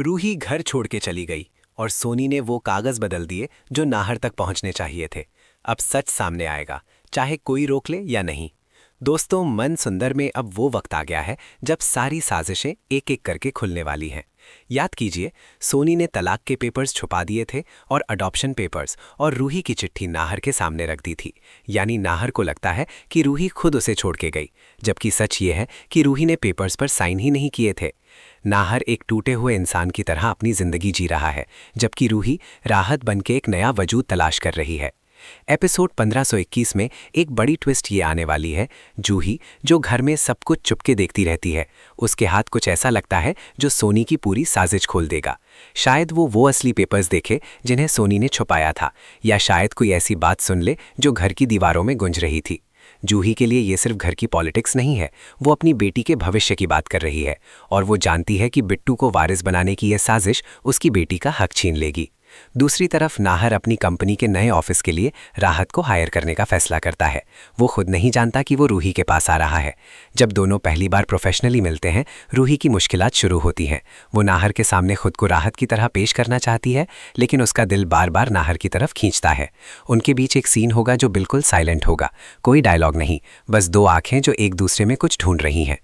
रूही घर छोड़ के चली गई और सोनी ने वो कागज बदल दिए जो नाहर तक पहुंचने चाहिए थे। अब सच सामने आएगा, चाहे कोई रोक ले या नहीं। दोस्तों, मन सुंदर में अब वो वक्त आ गया है जब सारी साजिशें एक एक करके खुलने वाली हैं। याद कीजिए, सोनी ने तलाक के पेपर्स छुपा दिए थे और अडॉप्शन पेपर्स और रूही की चिट्ठी नाहर के सामने रख दी थी। यानी नाहर को लगता है कि रूही खुद उसे छोड़ के गई, जबकि सच ये है कि रूही ने पेपर्स पर साइन ही नहीं किए थे। नाहर एक टूटे हुए इंसान की तरह अपनी जिंदगी जी रहा है, जबकि रूही राहत बनके एक नया वजूद तलाश कर रही है। एपिसोड 1521 में एक बड़ी ट्विस्ट ये आने वाली है। जूही, जो घर में सब कुछ चुपके देखती रहती है, उसके हाथ कुछ ऐसा लगता है जो सोनी की पूरी साजिश खोल देगा। शायद वो असली पेपर्स देखे जिन्हें सोनी ने छुपाया था, या शायद कोई ऐसी बात सुन ले जो घर की दीवारों में गूंज रही थी। जूही के लिए ये सिर्फ घर की पॉलिटिक्स नहीं है, वो अपनी बेटी के भविष्य की बात कर रही है, और वो जानती है कि बिट्टू को वारिस बनाने की यह साजिश उसकी बेटी का हक छीन लेगी। दूसरी तरफ नाहर अपनी कंपनी के नए ऑफिस के लिए राहत को हायर करने का फैसला करता है। वो खुद नहीं जानता कि वो रूही के पास आ रहा है। जब दोनों पहली बार प्रोफेशनली मिलते हैं, रूही की मुश्किलात शुरू होती हैं। वो नाहर के सामने खुद को राहत की तरह पेश करना चाहती है, लेकिन उसका दिल बार बार नाहर की तरफ खींचता है। उनके बीच एक सीन होगा जो बिल्कुल साइलेंट होगा, कोई डायलॉग नहीं, बस दो आंखें जो एक दूसरे में कुछ ढूंढ रही हैं।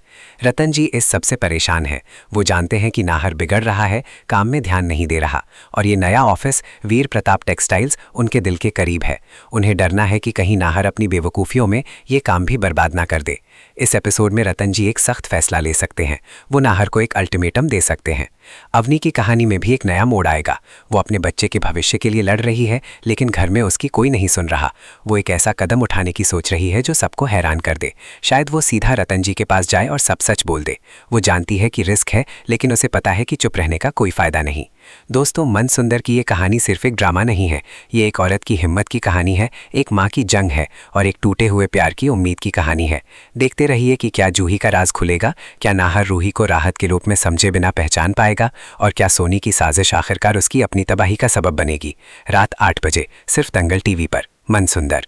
रतन जी इस सबसे परेशान है। वो जानते हैं कि नाहर बिगड़ रहा है, काम में ध्यान नहीं दे रहा, और ये नया ऑफिस वीर प्रताप टेक्सटाइल्स उनके दिल के करीब है। उन्हें डरना है कि कहीं नाहर अपनी बेवकूफ़ियों में ये काम भी बर्बाद ना कर दे। इस एपिसोड में रतन जी एक सख्त फैसला ले सकते हैं। वो नाहर को एक अल्टीमेटम दे सकते हैं। अवनी की कहानी में भी एक नया मोड़ आएगा। वो अपने बच्चे के भविष्य के लिए लड़ रही है, लेकिन घर में उसकी कोई नहीं सुन रहा। वो एक ऐसा कदम उठाने की सोच रही है जो सबको हैरान कर दे। शायद वो सीधा रतन जी के पास जाए और सब सच बोल दे। वो जानती है कि रिस्क है, लेकिन उसे पता है कि चुप रहने का कोई फायदा नहीं। दोस्तों, मन सुंदर की ये कहानी सिर्फ एक ड्रामा नहीं है। ये एक औरत की हिम्मत की कहानी है, एक माँ की जंग है, और एक टूटे हुए प्यार की उम्मीद की कहानी है। देखते रहिए कि क्या जूही का राज खुलेगा, क्या नाहर रूही को राहत के रूप में समझे बिना पहचान पाएगा, और क्या सोनी की साजिश आखिरकार उसकी अपनी तबाही का सबब बनेगी। रात 8 बजे सिर्फ दंगल टीवी पर। मन सुंदर।